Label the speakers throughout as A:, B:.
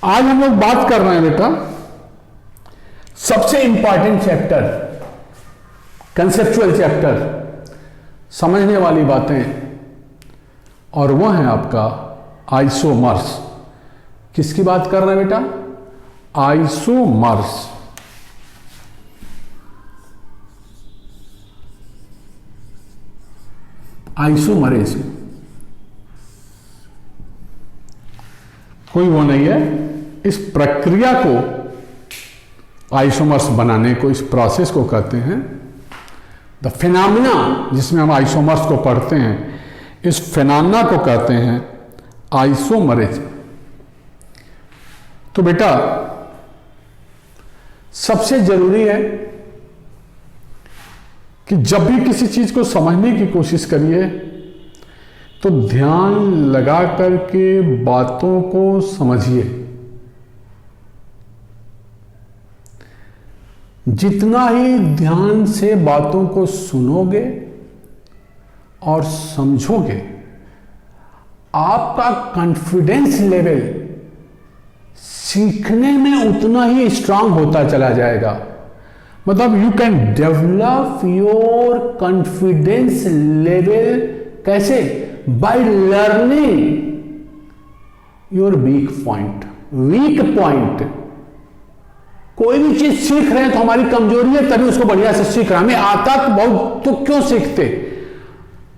A: आज हम लोग बात कर रहे हैं बेटा सबसे इंपॉर्टेंट चैप्टर, कंसेप्चुअल चैप्टर, समझने वाली बातें, और वो है आपका आइसोमर्स। किसकी बात कर रहे हैं बेटा? आइसोमर्स। आइसोमरेज कोई वो नहीं है, इस प्रक्रिया को, आइसोमर्स बनाने को, इस प्रोसेस को कहते हैं द फिनोमिना, जिसमें हम आइसोमर्स को पढ़ते हैं, इस फिनोमिना को कहते हैं आइसोमरेज। तो बेटा सबसे जरूरी है कि जब भी किसी चीज को समझने की कोशिश करिए तो ध्यान लगा करके बातों को समझिए। जितना ही ध्यान से बातों को सुनोगे और समझोगे, आपका कॉन्फिडेंस लेवल सीखने में उतना ही स्ट्रांग होता चला जाएगा। मतलब you can develop your confidence level कैसे? By learning your weak point. Weak point, कोई भी चीज सीख रहे हैं तो हमारी कमजोरी है, तभी उसको बढ़िया से सीख रहा। हमें आता तो बहुत, तो क्यों सीखते?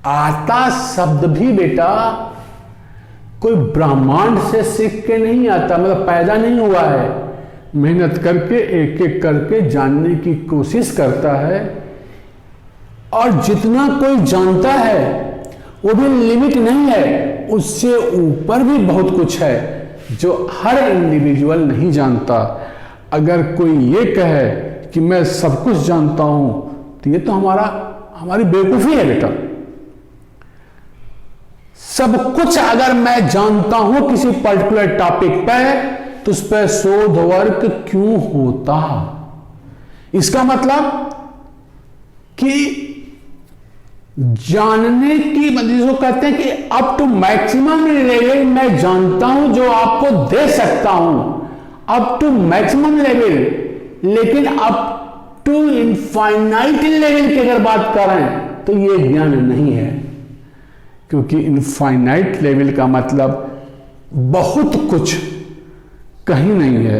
A: आता शब्द भी बेटा कोई ब्रह्मांड से सीख के नहीं आता, मतलब पैदा नहीं हुआ है। मेहनत करके एक एक करके जानने की कोशिश करता है, और जितना कोई जानता है वो भी लिमिट नहीं है, उससे ऊपर भी बहुत कुछ है जो हर इंडिविजुअल नहीं जानता। अगर कोई ये कहे कि मैं सब कुछ जानता हूं तो ये तो हमारी बेवकूफी है बेटा। सब कुछ अगर मैं जानता हूं किसी पर्टिकुलर टॉपिक पे, तो उस पर शोध वर्क क्यों होता? इसका मतलब कि जानने की, जिसको कहते हैं कि अप टू मैक्सिमम लेवल मैं जानता हूं जो आपको दे सकता हूं, अप टू मैक्सिमम लेवल। लेकिन अप टू इनफाइनाइट लेवल की अगर बात करें तो यह ज्ञान नहीं है, क्योंकि इनफाइनाइट लेवल का मतलब बहुत कुछ कहीं नहीं है,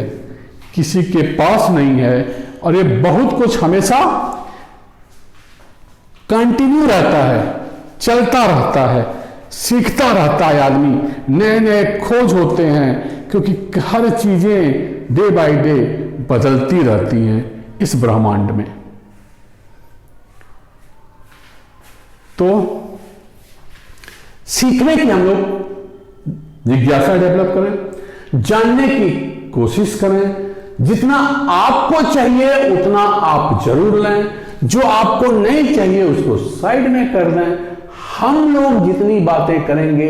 A: किसी के पास नहीं है, और ये बहुत कुछ हमेशा कंटिन्यू रहता है, चलता रहता है, सीखता रहता है आदमी। नए नए खोज होते हैं, क्योंकि हर चीजें डे बाय डे बदलती रहती हैं इस ब्रह्मांड में। तो सीखने की हम लोग जिज्ञासा डेवलप करें, जानने की कोशिश करें। जितना आपको चाहिए उतना आप जरूर लें, जो आपको नहीं चाहिए उसको साइड में कर दें। हम लोग जितनी बातें करेंगे,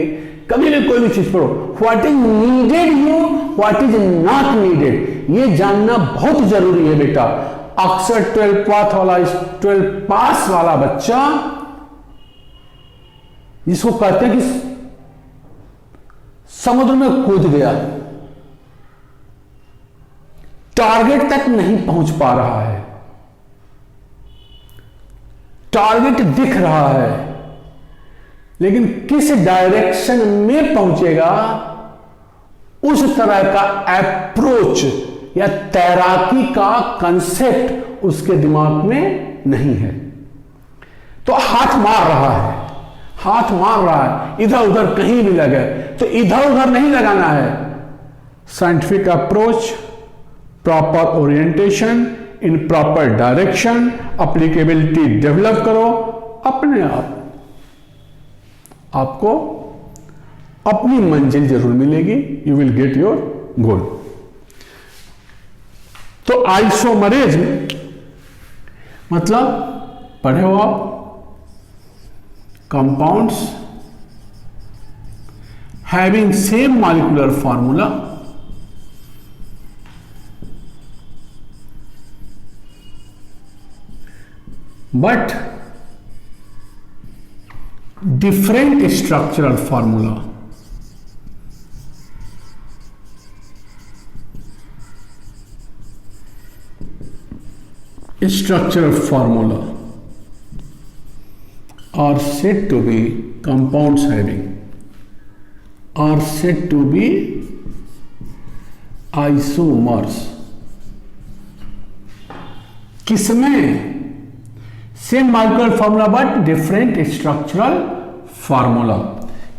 A: कभी भी कोई भी चीज पढ़ो, what is needed you, what is not needed, ये जानना बहुत जरूरी है बेटा। अक्सर 12 पास वाला बच्चा, जिसको कहते हैं कि समुद्र में कूद गया, टारगेट तक नहीं पहुंच पा रहा है, टारगेट दिख रहा है, लेकिन किस डायरेक्शन में पहुंचेगा उस तरह का अप्रोच या तैराकी का कंसेप्ट उसके दिमाग में नहीं है। तो हाथ मार रहा है, हाथ मार रहा है, इधर उधर कहीं भी लगे, तो इधर उधर नहीं लगाना है। Scientific approach, proper orientation in proper direction, applicability develop करो, अपने आप आपको अपनी मंजिल जरूर मिलेगी। You will get your goal. तो आइसोमरेज मतलब पढ़े हो आप, compounds having same molecular formula but different structural formula। structural formula are said to be compounds having are said to be isomers. किसमें? Same molecular formula but different structural formula,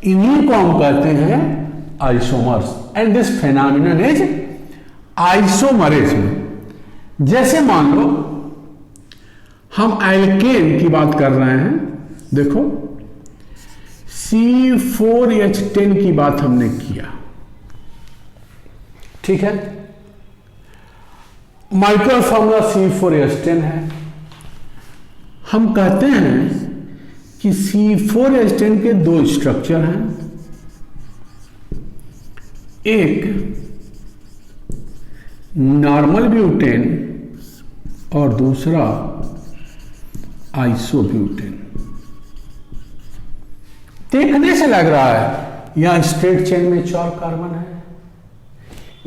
A: इन्हीं को हम कहते हैं isomers and this phenomenon is isomerism. जैसे मान लो हम alkene की बात कर रहे हैं, देखो C4H10 की बात हमने किया, ठीक है, मॉलिक्यूलर फॉर्मूला C4H10 है। हम कहते हैं कि C4H10 के दो स्ट्रक्चर हैं, एक नॉर्मल ब्यूटेन और दूसरा आइसोब्यूटेन। देखने से लग रहा है यहां स्ट्रेट चेन में 4 कार्बन है,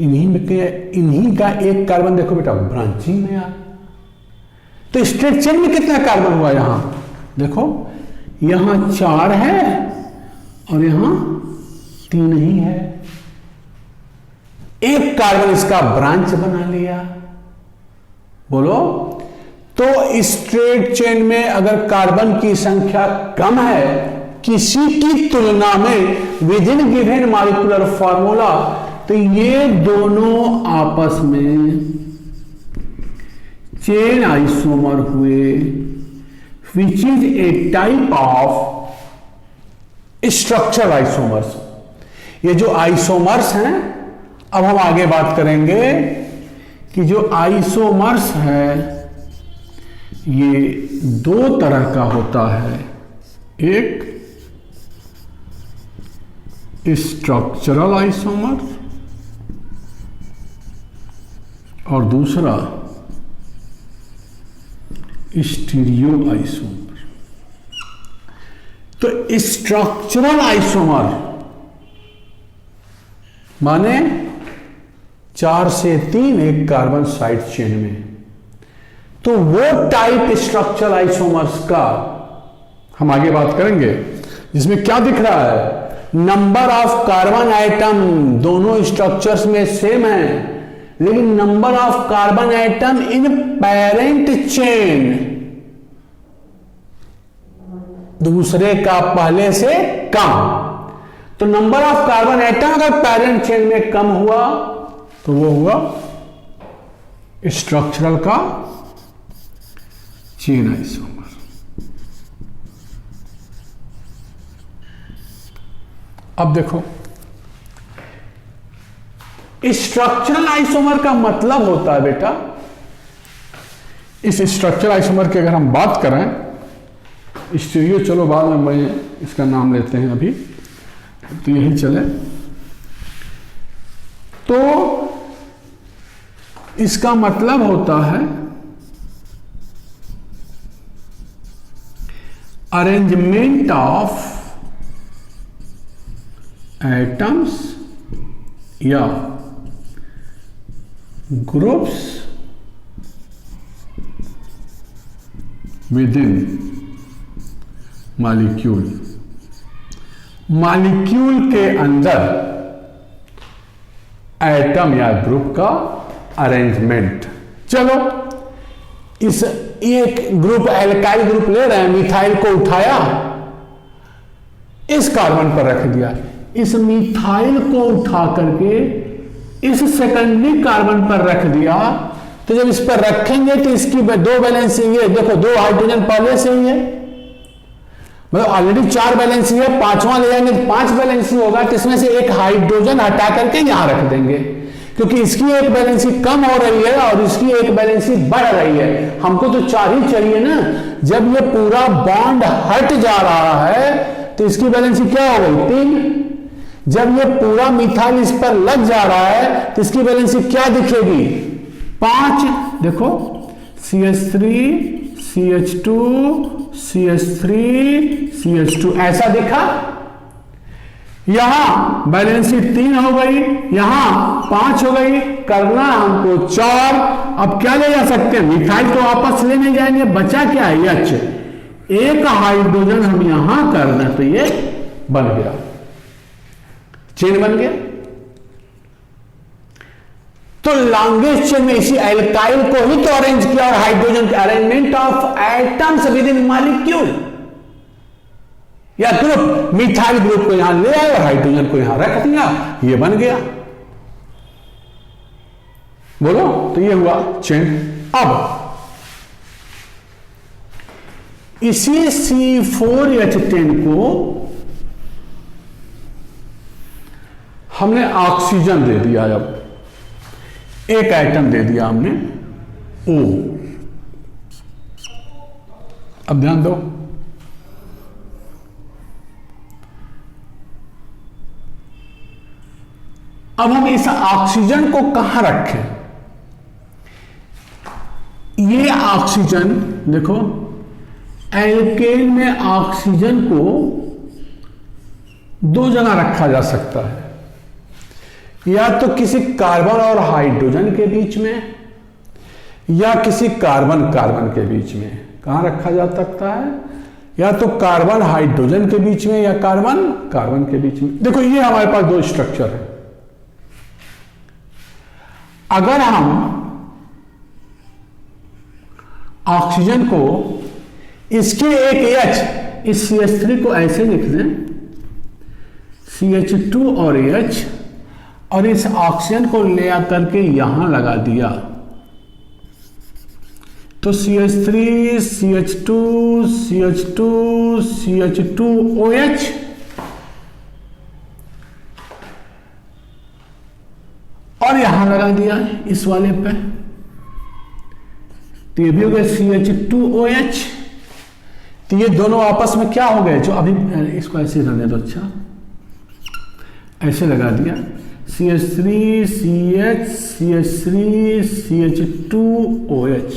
A: इन्हीं का एक कार्बन देखो बेटा ब्रांचिंग में आ, तो स्ट्रेट चेन में कितना कार्बन हुआ? यहां देखो, यहां 4 है और यहां 3 ही है, एक कार्बन इसका ब्रांच बना लिया। बोलो, तो स्ट्रेट चेन में अगर कार्बन की संख्या कम है किसी की तुलना में with in given molecular formula, तो ये दोनों आपस में चेन आइसोमर हुए, which is a type of structural isomers. ये जो आइसोमर्स हैं, अब हम आगे बात करेंगे कि जो आइसोमर्स है ये 2 तरह का होता है, एक स्ट्रक्चरल आइसोमर और दूसरा स्टीरियो आइसोमर। तो स्ट्रक्चरल आइसोमर माने 4 से 3 एक कार्बन साइड चेन में, तो वो टाइप स्ट्रक्चरल आइसोमर्स का हम आगे बात करेंगे, जिसमें क्या दिख रहा है, नंबर ऑफ कार्बन आइटम दोनों स्ट्रक्चर्स में सेम है, लेकिन number of carbon atom in parent chain दूसरे का पहले से कम। तो नंबर ऑफ कार्बन आइटम अगर पेरेंट चेन में कम हुआ तो वो हुआ स्ट्रक्चरल का चेन आइसोमर। अब देखो, स्ट्रक्चरल आइसोमर का मतलब होता है बेटा, इस स्ट्रक्चरल आइसोमर की अगर हम बात करें, स्टीरियो चलो बाद में मैं इसका नाम लेते हैं, अभी तो यही चले, तो इसका मतलब होता है अरेंजमेंट ऑफ एटम्स या groups with in molecule, molecule के अंदर एटम या ग्रुप का अरेंजमेंट। चलो, इस एक ग्रुप एल्काइल ग्रुप ले रहे हैं, मिथाइल को उठाया, इस कार्बन पर रख दिया, इस मिथाइल को उठा करके इस सेकेंडरी कार्बन पर रख दिया, तो जब इस पर रखेंगे तो इसकी 2 वैलेंसी है, देखो 2 हाइड्रोजन पहले से ही है, मतलब ऑलरेडी 4 वैलेंसी है, 5वां ले जाएंगे तो 5 वैलेंसी होगा, तो इसमें से एक हाइड्रोजन हटा करके यहां रख देंगे, क्योंकि इसकी एक वैलेंसी कम हो रही है और इसकी एक वैलेंसी बढ़ रही है, हमको तो 4 ही चाहिए ना। जब ये पूरा बॉन्ड हट जा रहा है तो इसकी वैलेंसी क्या हो गई, 3। जब ये पूरा मिथाइल इस पर लग जा रहा है तो इसकी वैलेंसी क्या दिखेगी, 5। देखो CH3 CH2 CH3 CH2 ऐसा दिखा, यहां बैलेंसी 3 हो गई, यहां 5 हो गई, करना हमको 4, अब क्या ले जा सकते हैं, मिथाइल तो वापस ले नहीं जाएंगे, बचा क्या है एच, एक हाइड्रोजन हम यहां कर दें तो ये बन गया, चेन बन गया। तो लॉन्गेस्ट चेन में इसी एल्काइल को ही तो अरेंज किया, और हाइड्रोजन के arrangement of atoms with in molecule या ग्रुप, मिथाइल ग्रुप को यहां ले आए और हाइड्रोजन को यहां रख दिया, ये बन गया। बोलो, तो ये हुआ चेन। अब इसी C4H10 को हमने ऑक्सीजन दे दिया, अब एक एटम दे दिया हमने O। अब ध्यान दो, अब हम इस ऑक्सीजन को कहां रखें, ये ऑक्सीजन देखो, एल्केन में ऑक्सीजन को दो जगह रखा जा सकता है, या तो किसी कार्बन और हाइड्रोजन के बीच में, या किसी कार्बन कार्बन के बीच में। कहां रखा जा सकता है, या तो कार्बन हाइड्रोजन के बीच में, या कार्बन कार्बन के बीच में। देखो, ये हमारे पास दो स्ट्रक्चर है। अगर हम ऑक्सीजन को इसके एक H, इस CH3 को ऐसे लिख दें, CH2 और H, और इस ऑक्सीजन को ले आकर के यहां लगा दिया, तो CH3 CH2 CH2 CH2OH, और यहां लगा दिया इस वाले पे, तो ये भी हो गया CH2OH। तो ये दोनों आपस में क्या हो गए, जो अभी इसको ऐसे रहने दो, अच्छा ऐसे लगा दिया, CH3 CH CH3 CH2OH।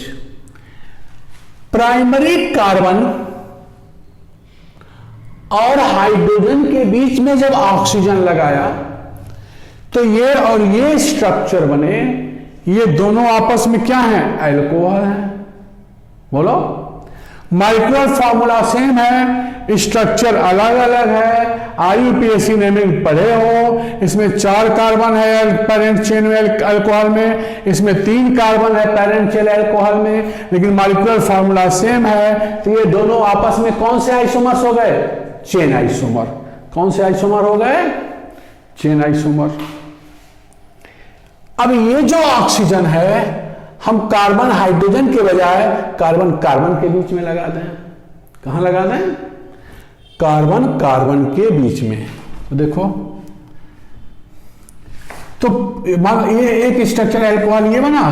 A: Primary carbon और हाइड्रोजन के बीच में जब ऑक्सीजन लगाया तो ये और ये स्ट्रक्चर बने, ये दोनों आपस में क्या है, अल्कोहल है। बोलो, मॉलिक्यूलर फार्मूला सेम है, स्ट्रक्चर अलग अलग है। IUPAC नेमिंग पढ़े हो, इसमें 4 कार्बन है पेरेंट चेन में अल्कोहल में, इसमें 3 कार्बन है पेरेंट चेन अल्कोहल में, लेकिन मॉलिक्यूलर फार्मूला सेम है। तो ये दोनों आपस में कौन से आइसोमर्स हो गए, चेन आइसोमर। कौन से आइसोमर हो गए, चेन आइसोमर। अब ये जो ऑक्सीजन है, हम कार्बन हाइड्रोजन के बजाय कार्बन कार्बन के बीच में लगा दें। कहां लगा दें, कार्बन कार्बन के बीच में। तो देखो, तो ये एक स्ट्रक्चर अल्कोहल ये बना,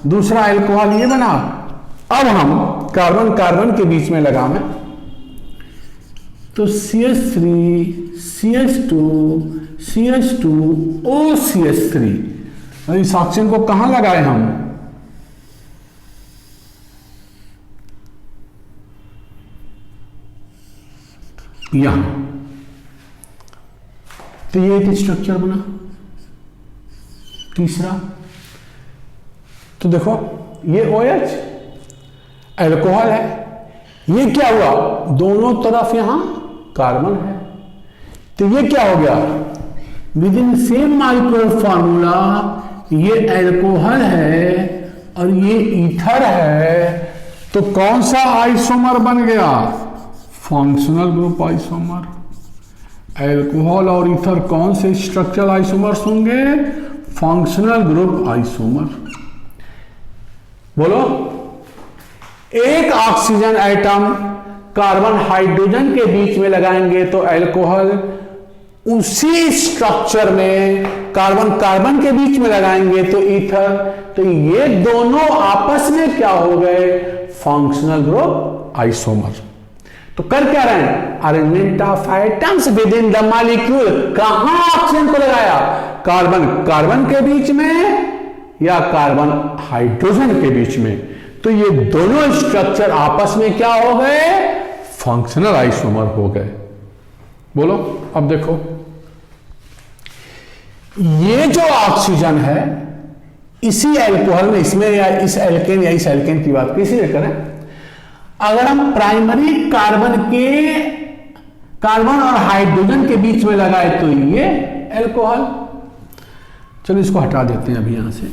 A: दूसरा अल्कोहल ये बना। अब हम कार्बन कार्बन के बीच में लगाएं तो CH3 CH2 CH2 OCH3। इस ऑक्सीजन को कहां लगाए हम, यहां। तो ये एक स्ट्रक्चर बना। तीसरा, तो देखो ये OH अल्कोहल है, ये क्या हुआ, दोनों तरफ यहां कार्बन है। तो ये क्या हो गया, with in same molecular formula ये अल्कोहल है और ये ईथर है। तो कौन सा आइसोमर बन गया, फंक्शनल ग्रुप आइसोमर। अल्कोहल और ईथर कौन से स्ट्रक्चरल आइसोमर्स होंगे, फंक्शनल ग्रुप आइसोमर। बोलो, एक ऑक्सीजन एटम कार्बन हाइड्रोजन के बीच में लगाएंगे तो अल्कोहल, उसी स्ट्रक्चर में कार्बन कार्बन के बीच में लगाएंगे तो ईथर। तो ये दोनों आपस में क्या हो गए, फंक्शनल ग्रुप आइसोमर। तो कर क्या रहे हैं, arrangement of atoms with in the molecule. कहां ऑक्सीजन को लगाया, कार्बन कार्बन के बीच में या कार्बन हाइड्रोजन के बीच में। तो ये दोनों स्ट्रक्चर आपस में क्या हो गए, फंक्शनल आइसोमर हो गए। बोलो, अब देखो, ये जो ऑक्सीजन है इसी एल्कोहल में, इसमें या इस एल्केन या इस एल्केन की बात किसी भी करें, अगर हम प्राइमरी कार्बन और हाइड्रोजन के बीच में लगाए तो ये एल्कोहल। चलो इसको हटा देते हैं अभी यहां से।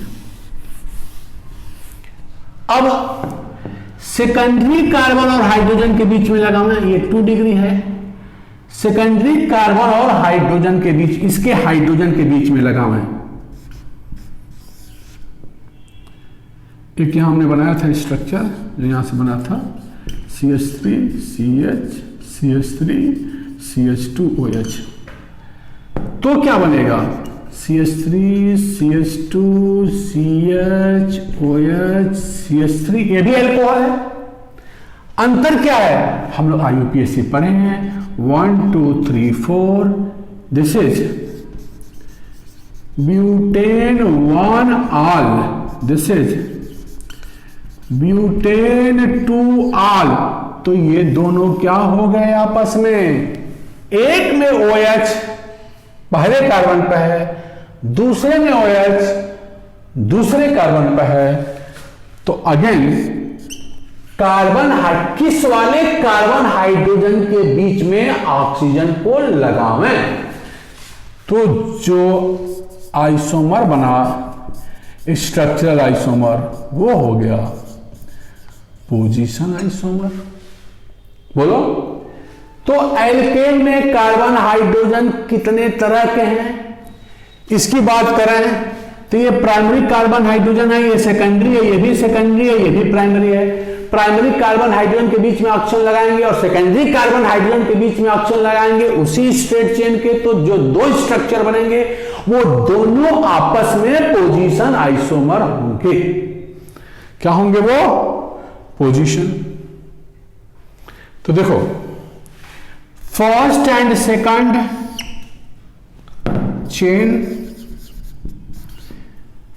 A: अब सेकेंडरी कार्बन और हाइड्रोजन के बीच में लगाना, ये 2 डिग्री है। सेकेंडरी कार्बन और हाइड्रोजन के बीच, इसके हाइड्रोजन के बीच में लगाना है। एक यहां हमने बनाया था स्ट्रक्चर, जो यहां से बना था CH3 CH CH3 CH2OH। तो क्या बनेगा? CH3 CH2 CHOH CH3, ये भी अल्कोहल है। अंतर क्या है? हम लोग IUPAC पढ़े हैं, 1 2 3 4, this is butane 1 all, this is butane 2 all. तो ये दोनों क्या हो गए आपस में? एक में OH पहले कार्बन पर है, दूसरे में OH दूसरे कार्बन पर है। तो अगेन किस वाले कार्बन हाइड्रोजन के बीच में ऑक्सीजन को लगावें? तो जो आइसोमर बना, स्ट्रक्चरल आइसोमर, वो हो गया पोजीशन आइसोमर। बोलो। तो एल्केन में कार्बन हाइड्रोजन कितने तरह के हैं? इसकी बात करें तो ये प्राइमरी कार्बन हाइड्रोजन है, ये सेकेंडरी है, ये भी सेकेंडरी है, ये भी प्राइमरी है। प्राइमरी कार्बन हाइड्रोजन के बीच में ऑक्सीजन लगाएंगे और सेकेंडरी कार्बन हाइड्रोजन के बीच में ऑक्सीजन लगाएंगे उसी स्ट्रेट चेन के, तो जो 2 स्ट्रक्चर बनेंगे वो दोनों आपस में पोजीशन आइसोमर होंगे। क्या होंगे वो? पोजीशन। तो देखो, first and second chain,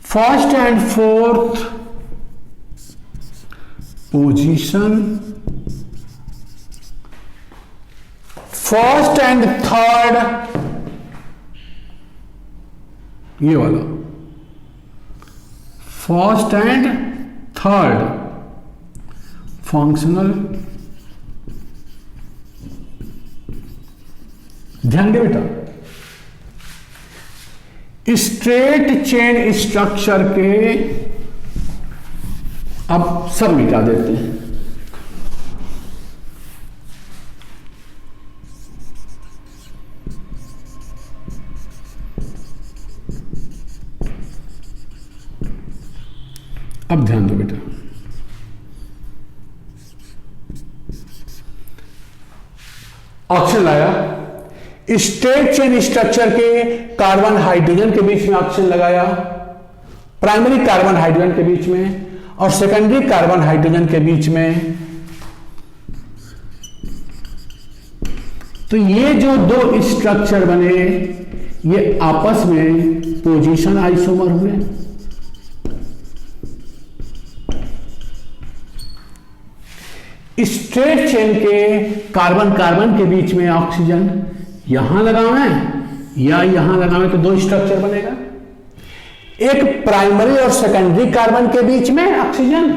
A: first and fourth position, first and third, ये वाला फर्स्ट एंड थर्ड फंक्शनल। ध्यान दे बेटा, स्ट्रेट चेन स्ट्रक्चर के अब सब मिटा देते हैं। अब ध्यान दो बेटा, ऑक्सीजन लाया, स्ट्रेट चेन स्ट्रक्चर के कार्बन हाइड्रोजन के बीच में ऑक्सीजन लगाया, प्राइमरी कार्बन हाइड्रोजन के बीच में और सेकेंडरी कार्बन हाइड्रोजन के बीच में। तो ये जो 2 स्ट्रक्चर बने, ये आपस में पोजीशन आइसोमर हुए। स्ट्रेट चेन के कार्बन कार्बन के बीच में ऑक्सीजन यहां लगावें या यहां लगावें तो 2 स्ट्रक्चर बनेगा। एक प्राइमरी और सेकेंडरी कार्बन के बीच में ऑक्सीजन,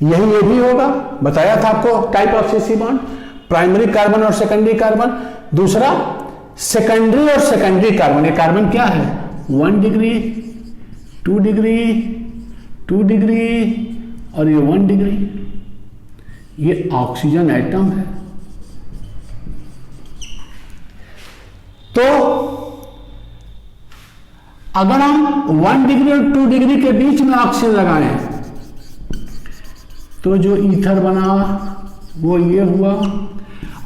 A: यही ये भी होगा, बताया था आपको type of CC bond, primary carbon और सेकेंडरी कार्बन। दूसरा सेकेंडरी और सेकेंडरी कार्बन, ये कार्बन क्या है? 1 डिग्री 2 डिग्री 2 डिग्री और ये 1 डिग्री, ये ऑक्सीजन एटम है। तो अगर हम 1 डिग्री और 2 डिग्री के बीच में ऑक्सीजन लगाएं तो जो ईथर बना वो ये हुआ।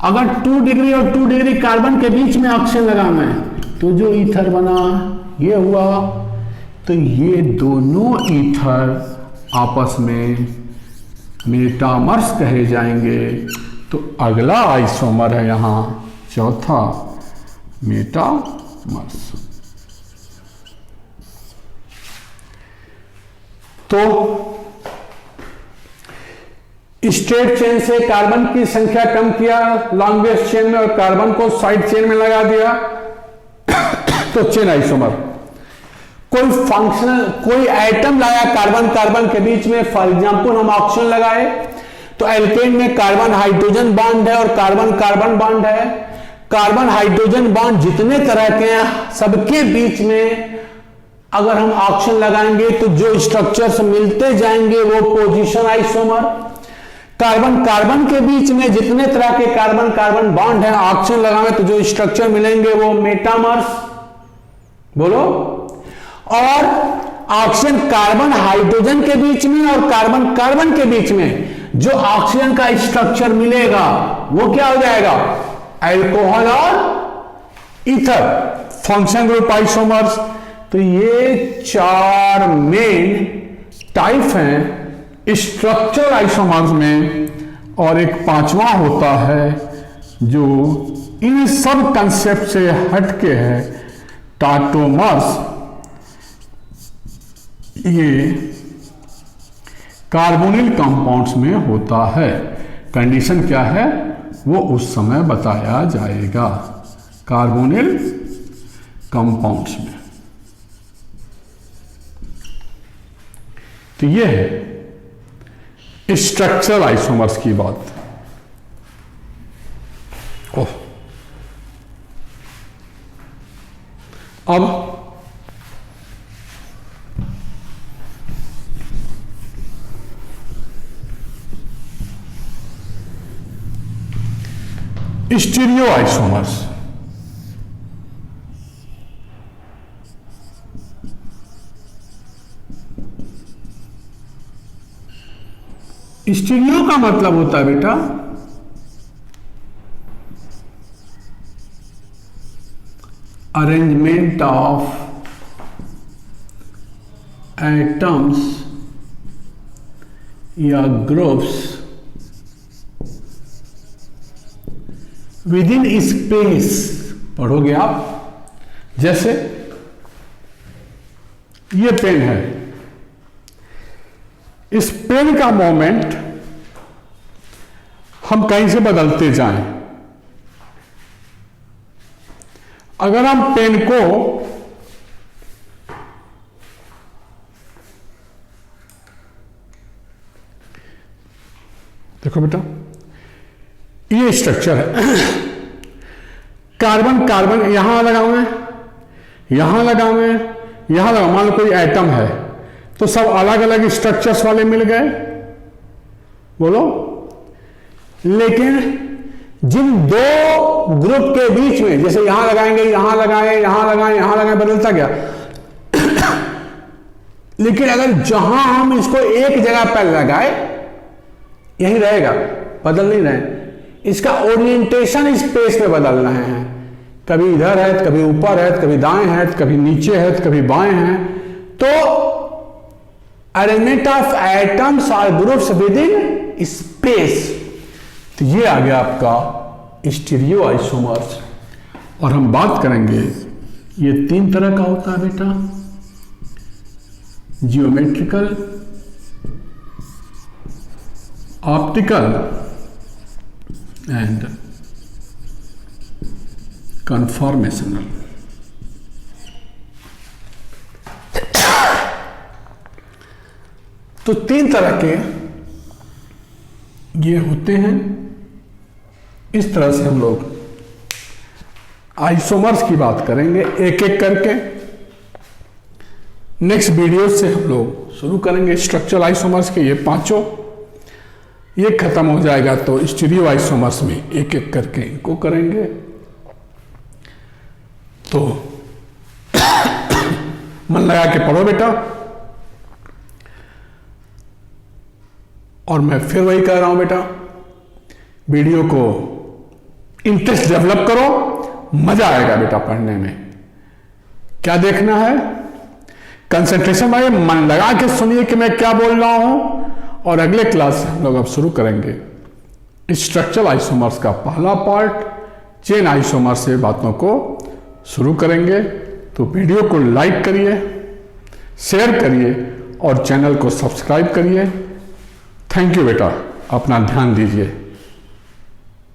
A: अगर 2 डिग्री और 2 डिग्री कार्बन के बीच में ऑक्सीजन लगाना है तो जो ईथर बना ये हुआ। तो ये दोनों ईथर आपस में मेटामर्स कहे जाएंगे। तो अगला आइसोमर है यहां चौथा, मेटामर्स। तो स्ट्रेट चेन से कार्बन की संख्या कम किया लॉन्गेस्ट चेन में और कार्बन को साइड चेन में लगा दिया तो चेन आइसोमर। कोई फंक्शनल कोई एटम लाया कार्बन कार्बन के बीच में, फॉर एग्जांपल हम ऑक्सीजन लगाए तो एल्केन में कार्बन हाइड्रोजन बॉन्ड है और कार्बन कार्बन बॉन्ड है। कार्बन हाइड्रोजन बॉन्ड जितने तरह के हैं सबके बीच में अगर हम ऑक्सीजन लगाएंगे तो जो स्ट्रक्चर्स मिलते जाएंगे वो पोजीशन आइसोमर। कार्बन कार्बन के बीच में जितने तरह के कार्बन कार्बन बॉन्ड है ऑक्सीजन लगाएंगे तो जो स्ट्रक्चर मिलेंगे वो मेटामर्स। बोलो। और ऑक्सीजन कार्बन हाइड्रोजन के बीच में और कार्बन कार्बन के बीच में जो ऑक्सीजन का स्ट्रक्चर मिलेगा वो क्या हो जाएगा? अल्कोहल और ईथर, फंक्शन ग्रुप आइसोमर्स। तो ये 4 मेन टाइप हैं स्ट्रक्चर आइसोमर्स में, और एक 5वां होता है जो इन सब कंसेप्ट से हटके है, टाटोमर्स। ये कार्बोनिल कंपाउंड्स में होता है। कंडीशन क्या है वो उस समय बताया जाएगा। कार्बोनिल कंपाउंड्स में तो ये है स्ट्रक्चरल आइसोमर्स की बात। ओह, अब स्टीरियो आइसोमर्स। स्टीरियो का मतलब होता है बेटा अरेंजमेंट ऑफ एटम्स या ग्रुप्स विद इन स्पेस। पढ़ोगे आप, जैसे ये पेन है, इस पेन का मोमेंट हम कहीं से बदलते जाएं। अगर हम पेन को देखो बेटा, ये स्ट्रक्चर है, कार्बन कार्बन यहां लगाऊं, यहां लगाऊं, यहां लगाऊं। मान लो कोई एटम है तो सब अलग अलग स्ट्रक्चर्स वाले मिल गए, बोलो। लेकिन जिन दो ग्रुप के बीच में, जैसे यहां लगाएंगे, यहां लगाएं, यहां लगाएं, यहां लगाएं, बदलता गया। लेकिन अगर जहां हम इसको एक जगह पर लगाए यही रहेगा, बदल नहीं रहे। इसका ओरिएंटेशन स्पेस में बदल रहे हैं, कभी इधर है, कभी ऊपर है, कभी दाएं है, कभी नीचे है, कभी बाएं है। तो अरेंजमेंट ऑफ एटम्स और ग्रुप्स विद इन स्पेस। तो ये आ गया आपका स्टीरियो आइसोमर्स। और हम बात करेंगे, ये 3 तरह का होता है बेटा, जियोमेट्रिकल, ऑप्टिकल एंड कन्फॉर्मेशनल। तो 3 तरह के ये होते हैं। इस तरह से हम लोग आइसोमर्स की बात करेंगे एक एक करके। नेक्स्ट वीडियो से हम लोग शुरू करेंगे स्ट्रक्चरल आइसोमर्स के, ये 5। ये खत्म हो जाएगा तो स्टीरियो आइसोमर्स में एक एक करके इनको करेंगे। तो मन लगा के पढ़ो बेटा। और मैं फिर वही कह रहा हूं बेटा, वीडियो को इंटरेस्ट डेवलप करो, मजा आएगा बेटा पढ़ने में। क्या देखना है? कंसंट्रेशन में मन लगा के सुनिए कि मैं क्या बोल रहा हूं। और अगले क्लास से हम लोग अब शुरू करेंगे स्ट्रक्चरल आइसोमर्स का पहला पार्ट, चेन आइसोमर से बातों को शुरू करेंगे। तो वीडियो को लाइक करिए, शेयर करिए और चैनल को सब्सक्राइब करिए। थैंक यू बेटा, अपना ध्यान दीजिए।